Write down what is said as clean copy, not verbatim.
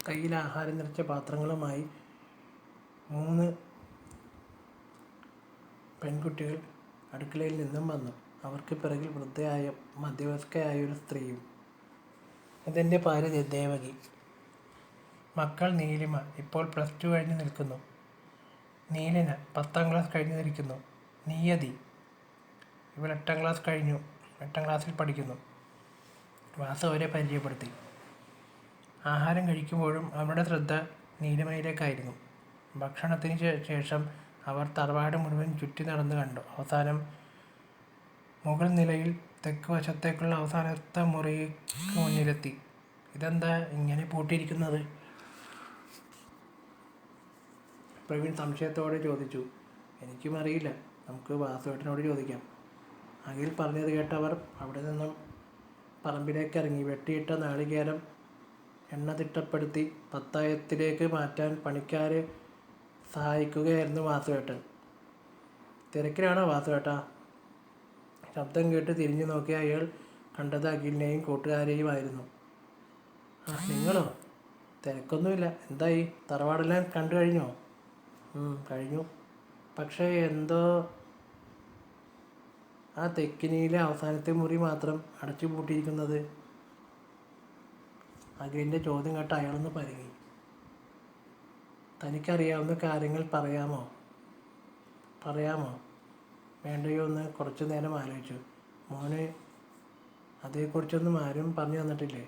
കയ്യിൽ ആഹാരം നിറച്ച പാത്രങ്ങളുമായി 3 പെൺകുട്ടികൾ അടുക്കളയിൽ നിന്നും വന്നു. അവർക്ക് പിറകിൽ വൃദ്ധയായ മധ്യവയസ്കയായ ഒരു സ്ത്രീയും. ഇതെൻ്റെ ഭാര്യ ദേവകി. മക്കൾ നീലിമ ഇപ്പോൾ +2 കഴിഞ്ഞ് നിൽക്കുന്നു. നീലിന 10ാം ക്ലാസ് കഴിഞ്ഞ് നിൽക്കുന്നു. നിയതി ഇവൾ 8ാം ക്ലാസ് കഴിഞ്ഞു, 8ാം ക്ലാസ്സിൽ പഠിക്കുന്നു. വാസു അവരെ പരിചയപ്പെടുത്തി. ആഹാരം കഴിക്കുമ്പോഴും അവരുടെ ശ്രദ്ധ നീലിമയിലേക്കായിരുന്നു. ഭക്ഷണത്തിന് ശേഷം അവർ തറവാട് മുഴുവൻ ചുറ്റി നടന്നു കണ്ടു. അവസാനം മുകൾ നിലയിൽ തെക്ക് വശത്തേക്കുള്ള അവസാനത്തെ മുറിക്ക് മുന്നിലെത്തി. ഇതെന്താ ഇങ്ങനെ പൂട്ടിയിരിക്കുന്നത്? പ്രവീൺ സംശയത്തോടെ ചോദിച്ചു. എനിക്കും അറിയില്ല, നമുക്ക് വാസുവേട്ടനോട് ചോദിക്കാം. അഖിൽ പറഞ്ഞത് കേട്ടവർ അവിടെ നിന്നും പറമ്പിലേക്കിറങ്ങി. വെട്ടിയിട്ട നാളികേരം എണ്ണ തിട്ടപ്പെടുത്തി പത്തായത്തിലേക്ക് മാറ്റാൻ പണിക്കാരെ സഹായിക്കുകയായിരുന്നു വാസുവേട്ടൻ. തിരക്കിലാണോ വാസുവേട്ടാ? ശബ്ദം കേട്ട് തിരിഞ്ഞു നോക്കിയ അയാൾ കണ്ടത് അഖിലിനെയും കൂട്ടുകാരെയും ആയിരുന്നു. നിങ്ങളോ? തിരക്കൊന്നുമില്ല. എന്തായി, തറവാടെല്ലാം കണ്ടു കഴിഞ്ഞോ? കഴിഞ്ഞു. പക്ഷേ എന്തോ ആ തെക്കിനിയിലെ അവസാനത്തെ മുറി മാത്രം അടച്ചു പൂട്ടിയിരിക്കുന്നത്. അഖിലിൻ്റെ ചോദ്യം കേട്ട് അയാളൊന്ന് പരുങ്ങി. തനിക്കറിയാവുന്ന കാര്യങ്ങൾ പറയാമോ വേണ്ടയോ എന്ന് കുറച്ചു നേരം ആലോചിച്ചു. മോനെ, അതേക്കുറിച്ചൊന്നും ആരും പറഞ്ഞു തന്നിട്ടില്ലേ?